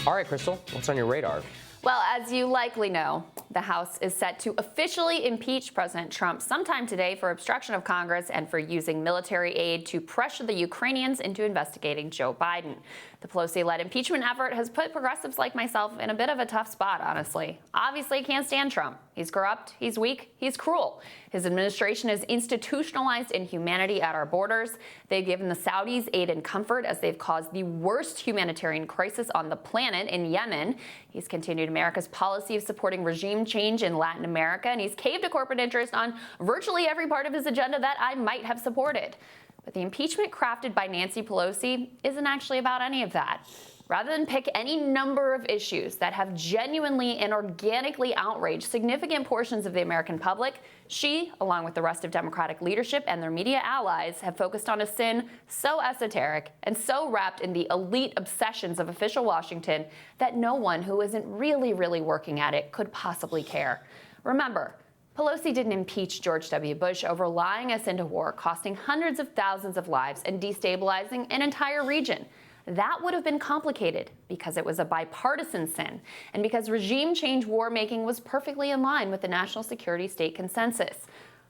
All right, Krystal, what's on your radar? Well, as you likely know, the House is set to officially impeach President Trump sometime today for obstruction of Congress and for using military aid to pressure the Ukrainians into investigating Joe Biden. The Pelosi-led impeachment effort has put progressives like myself in a bit of a tough spot, honestly. Obviously, can't stand Trump. He's corrupt, he's weak, he's cruel. His administration has institutionalized inhumanity at our borders. They've given the Saudis aid and comfort as they've caused the worst humanitarian crisis on the planet in Yemen. He's continued America's policy of supporting regime change in Latin America, and he's caved to corporate interest on virtually every part of his agenda that I might have supported. But the impeachment crafted by Nancy Pelosi isn't actually about any of that. Rather than pick any number of issues that have genuinely and organically outraged significant portions of the American public, she, along with the rest of Democratic leadership and their media allies, have focused on a sin so esoteric and so wrapped in the elite obsessions of official Washington that no one who isn't really working at it could possibly care. Remember, Pelosi didn't impeach George W. Bush over lying us into war, costing hundreds of thousands of lives and destabilizing an entire region. That would have been complicated because it was a bipartisan sin and because regime change war-making was perfectly in line with the national security state consensus.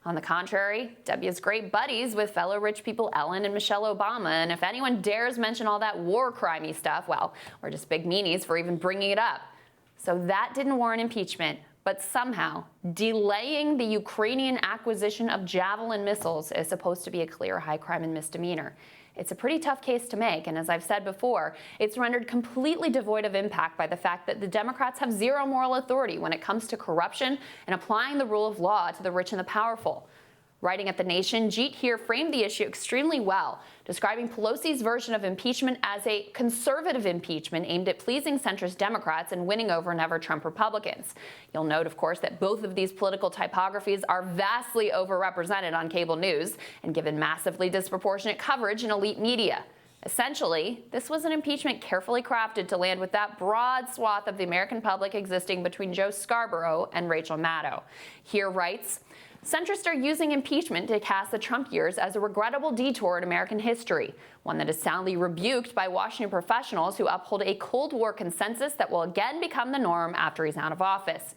On the contrary, W is great buddies with fellow rich people Ellen and Michelle Obama, and if anyone dares mention all that war crimey stuff, well, we're just big meanies for even bringing it up. So that didn't warrant impeachment, but somehow delaying the Ukrainian acquisition of Javelin missiles is supposed to be a clear high crime and misdemeanor. It's a pretty tough case to make, and as I've said before, it's rendered completely devoid of impact by the fact that the Democrats have zero moral authority when it comes to corruption and applying the rule of law to the rich and the powerful. Writing at The Nation, Jeet here framed the issue extremely well, describing Pelosi's version of impeachment as a conservative impeachment aimed at pleasing centrist Democrats and winning over never-Trump Republicans. You'll note, of course, that both of these political typographies are vastly overrepresented on cable news and given massively disproportionate coverage in elite media. Essentially, this was an impeachment carefully crafted to land with that broad swath of the American public existing between Joe Scarborough and Rachel Maddow. Here writes, centrists are using impeachment to cast the Trump years as a regrettable detour in American history, one that is soundly rebuked by Washington professionals who uphold a Cold War consensus that will again become the norm after he's out of office.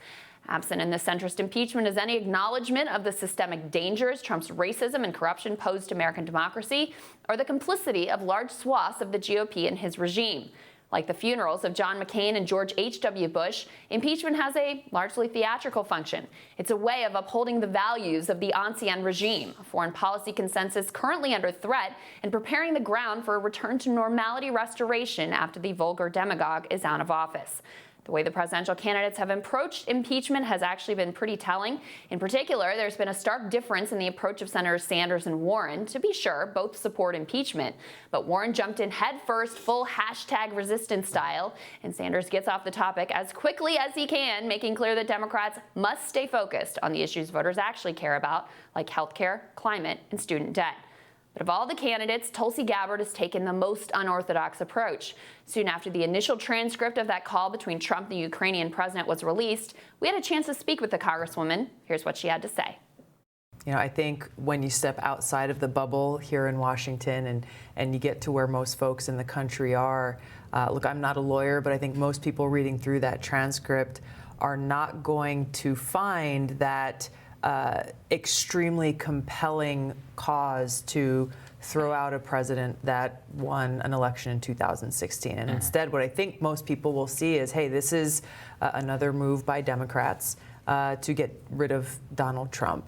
Absent in this centrist impeachment is any acknowledgement of the systemic dangers Trump's racism and corruption pose to American democracy, or the complicity of large swaths of the GOP and his regime. Like the funerals of John McCain and George H.W. Bush, impeachment has a largely theatrical function. It's a way of upholding the values of the ancien regime, a foreign policy consensus currently under threat, and preparing the ground for a return to normality restoration after the vulgar demagogue is out of office. The way the presidential candidates have approached impeachment has actually been pretty telling. In particular, there's been a stark difference in the approach of Senators Sanders and Warren. To be sure, both support impeachment, but Warren jumped in headfirst, full hashtag resistance style, and Sanders gets off the topic as quickly as he can, making clear that Democrats must stay focused on the issues voters actually care about, like healthcare, climate, and student debt. But of all the candidates, Tulsi Gabbard has taken the most unorthodox approach. Soon after the initial transcript of that call between Trump and the Ukrainian president was released, we had a chance to speak with the Congresswoman. Here's what she had to say. You know, I think when you step outside of the bubble here in Washington and you get to where most folks in the country are, look, I'm not a lawyer, but I think most people reading through that transcript are not going to find that extremely compelling cause to throw out a president that won an election in 2016. And instead, what I think most people will see is, hey, this is another move by Democrats to get rid of Donald Trump.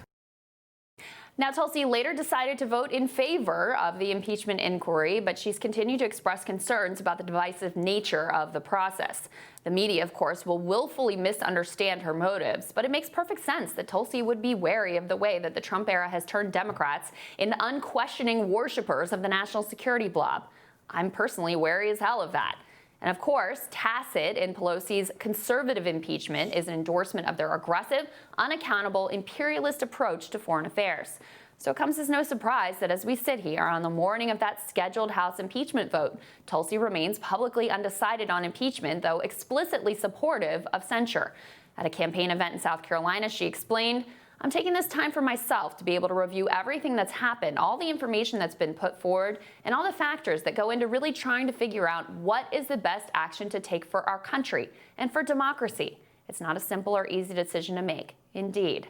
Now, Tulsi later decided to vote in favor of the impeachment inquiry, but she's continued to express concerns about the divisive nature of the process. The media, of course, will willfully misunderstand her motives, but it makes perfect sense that Tulsi would be wary of the way that the Trump era has turned Democrats into unquestioning worshipers of the national security blob. I'm personally wary as hell of that. And of course, tacit in Pelosi's conservative impeachment is an endorsement of their aggressive, unaccountable, imperialist approach to foreign affairs. So it comes as no surprise that as we sit here on the morning of that scheduled House impeachment vote, Tulsi remains publicly undecided on impeachment, though explicitly supportive of censure. At a campaign event in South Carolina, she explained, I'm taking this time for myself to be able to review everything that's happened, all the information that's been put forward, and all the factors that go into really trying to figure out what is the best action to take for our country and for democracy. It's not a simple or easy decision to make. Indeed.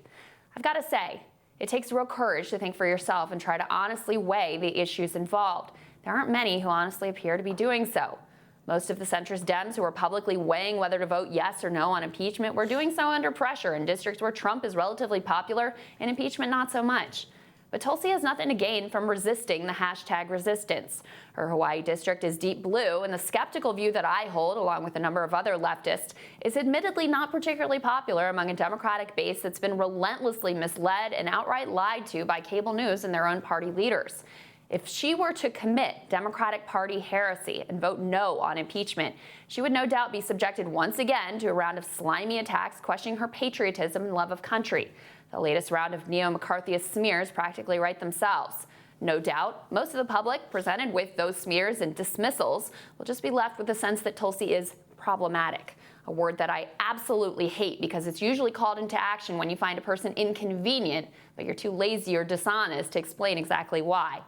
I've got to say, it takes real courage to think for yourself and try to honestly weigh the issues involved. There aren't many who honestly appear to be doing so. Most of the centrist Dems who are publicly weighing whether to vote yes or no on impeachment were doing so under pressure in districts where Trump is relatively popular and impeachment not so much. But Tulsi has nothing to gain from resisting the hashtag resistance. Her Hawaii district is deep blue, and the skeptical view that I hold, along with a number of other leftists, is admittedly not particularly popular among a Democratic base that's been relentlessly misled and outright lied to by cable news and their own party leaders. If she were to commit Democratic Party heresy and vote no on impeachment, she would no doubt be subjected once again to a round of slimy attacks questioning her patriotism and love of country. The latest round of neo-McCarthyist smears practically write themselves. No doubt, most of the public presented with those smears and dismissals will just be left with the sense that Tulsi is problematic, a word that I absolutely hate because it's usually called into action when you find a person inconvenient, but you're too lazy or dishonest to explain exactly why.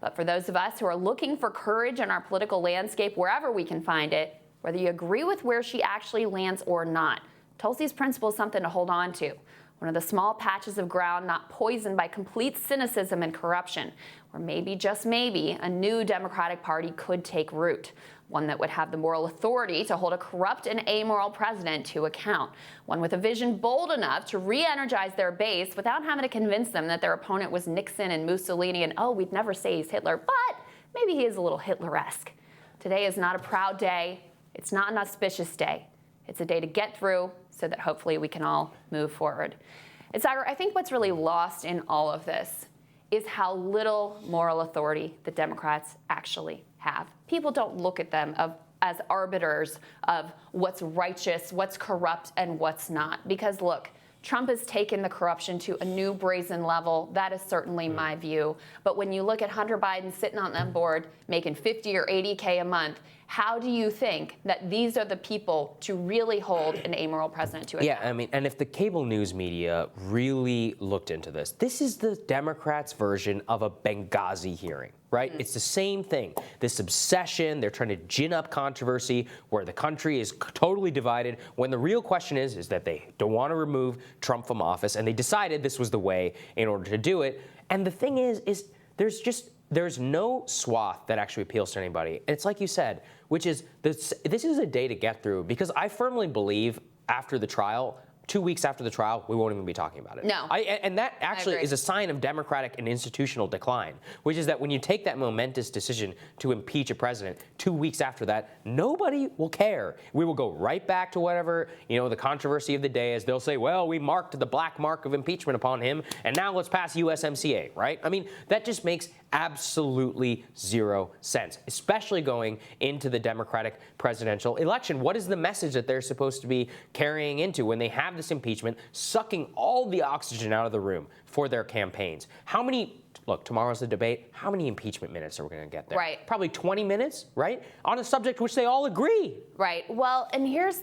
But for those of us who are looking for courage in our political landscape, wherever we can find it, whether you agree with where she actually lands or not, Tulsi's principle is something to hold on to. One of the small patches of ground not poisoned by complete cynicism and corruption, where maybe, just maybe, a new Democratic Party could take root. One that would have the moral authority to hold a corrupt and amoral president to account. One with a vision bold enough to re-energize their base without having to convince them that their opponent was Nixon and Mussolini and, oh, we'd never say he's Hitler, but maybe he is a little Hitler-esque. Today is not a proud day. It's not an auspicious day. It's a day to get through so that hopefully we can all move forward. I think what's really lost in all of this is how little moral authority the Democrats actually have. People don't look at them as arbiters of what's righteous, what's corrupt, and what's not. Because look, Trump has taken the corruption to a new brazen level. That is certainly my view. But when you look at Hunter Biden sitting on that board making 50 or 80K a month, how do you think that these are the people to really hold an amoral president to account? Yeah, I mean, and if the cable news media really looked into this, this is the Democrats' version of a Benghazi hearing, right? It's the same thing. This obsession, they're trying to gin up controversy where the country is totally divided, when the real question is that they don't want to remove Trump from office, and they decided this was the way in order to do it. And the thing is there's no swath that actually appeals to anybody. And it's like you said, which is this is a day to get through, because I firmly believe after the trial, 2 weeks after the trial, we won't even be talking about it. No. And that actually is a sign of democratic and institutional decline, which is that when you take that momentous decision to impeach a president, 2 weeks after that, nobody will care. We will go right back to whatever, the controversy of the day is. They'll say, well, we marked the black mark of impeachment upon him, and now let's pass USMCA, right? I mean, that just makes absolutely zero sense, especially going into the Democratic presidential election. What is the message that they're supposed to be carrying into when they have this impeachment, sucking all the oxygen out of the room for their campaigns? Look, tomorrow's the debate. How many impeachment minutes are we going to get there? Right. Probably 20 minutes, right? On a subject which they all agree. Right. Well, and here's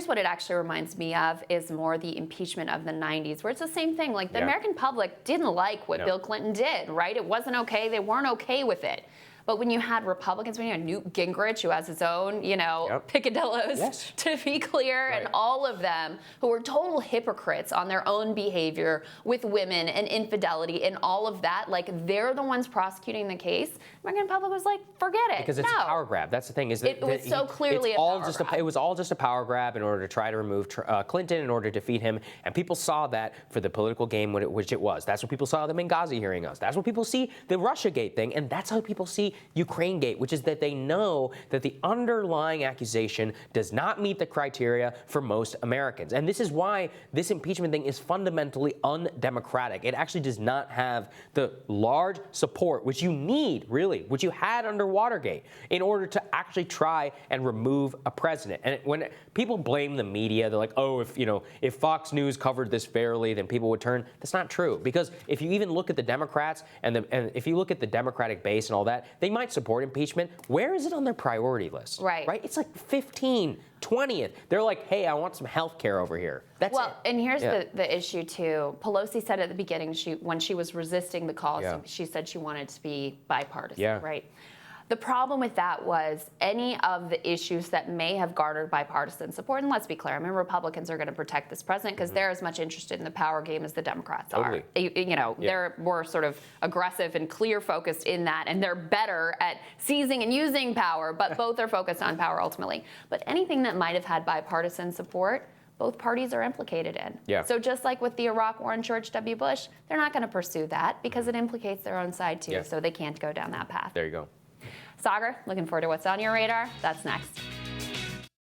what it actually reminds me of is more the impeachment of the 90s, where it's the same thing. Like, the American public didn't like what Bill Clinton did, right? It wasn't okay. They weren't okay with it. But when you had Republicans, when you had Newt Gingrich, who has his own, picadillos, to be clear, and all of them who were total hypocrites on their own behavior with women and infidelity and all of that, like, they're the ones prosecuting the case. The American public was like, forget it. Because it's a power grab. That's the thing. It was so clearly a power grab. It was all just a power grab in order to try to remove Clinton, in order to defeat him. And people saw that for the political game which it was. That's what people saw the Benghazi hearing us. That's what people see the Russiagate thing. And that's how people see Ukrainegate, which is that they know that the underlying accusation does not meet the criteria for most Americans. And this is why this impeachment thing is fundamentally undemocratic. It actually does not have the large support which you need, really, which you had under Watergate, in order to actually try and remove a president. And when people blame the media, they're like, oh, if Fox News covered this fairly, then people would turn. That's not true, because if you even look at the Democrats and if you look at the Democratic base and all that, They might support impeachment. Where is it on their priority list? Right. It's like 15, 20th. They're like, hey, I want some health care over here. That's well, it. And here's the issue, too. Pelosi said at the beginning, when she was resisting the calls, she said she wanted to be bipartisan, right? The problem with that was any of the issues that may have garnered bipartisan support, and let's be clear, I mean, Republicans are going to protect this president because they're as much interested in the power game as the Democrats are. They're more sort of aggressive and clear focused in that, and they're better at seizing and using power, but both are focused on power ultimately. But anything that might have had bipartisan support, both parties are implicated in. So just like with the Iraq War and George W. Bush, they're not going to pursue that because it implicates their own side too, so they can't go down that path. There you go. Sagar, looking forward to what's on your radar. That's next.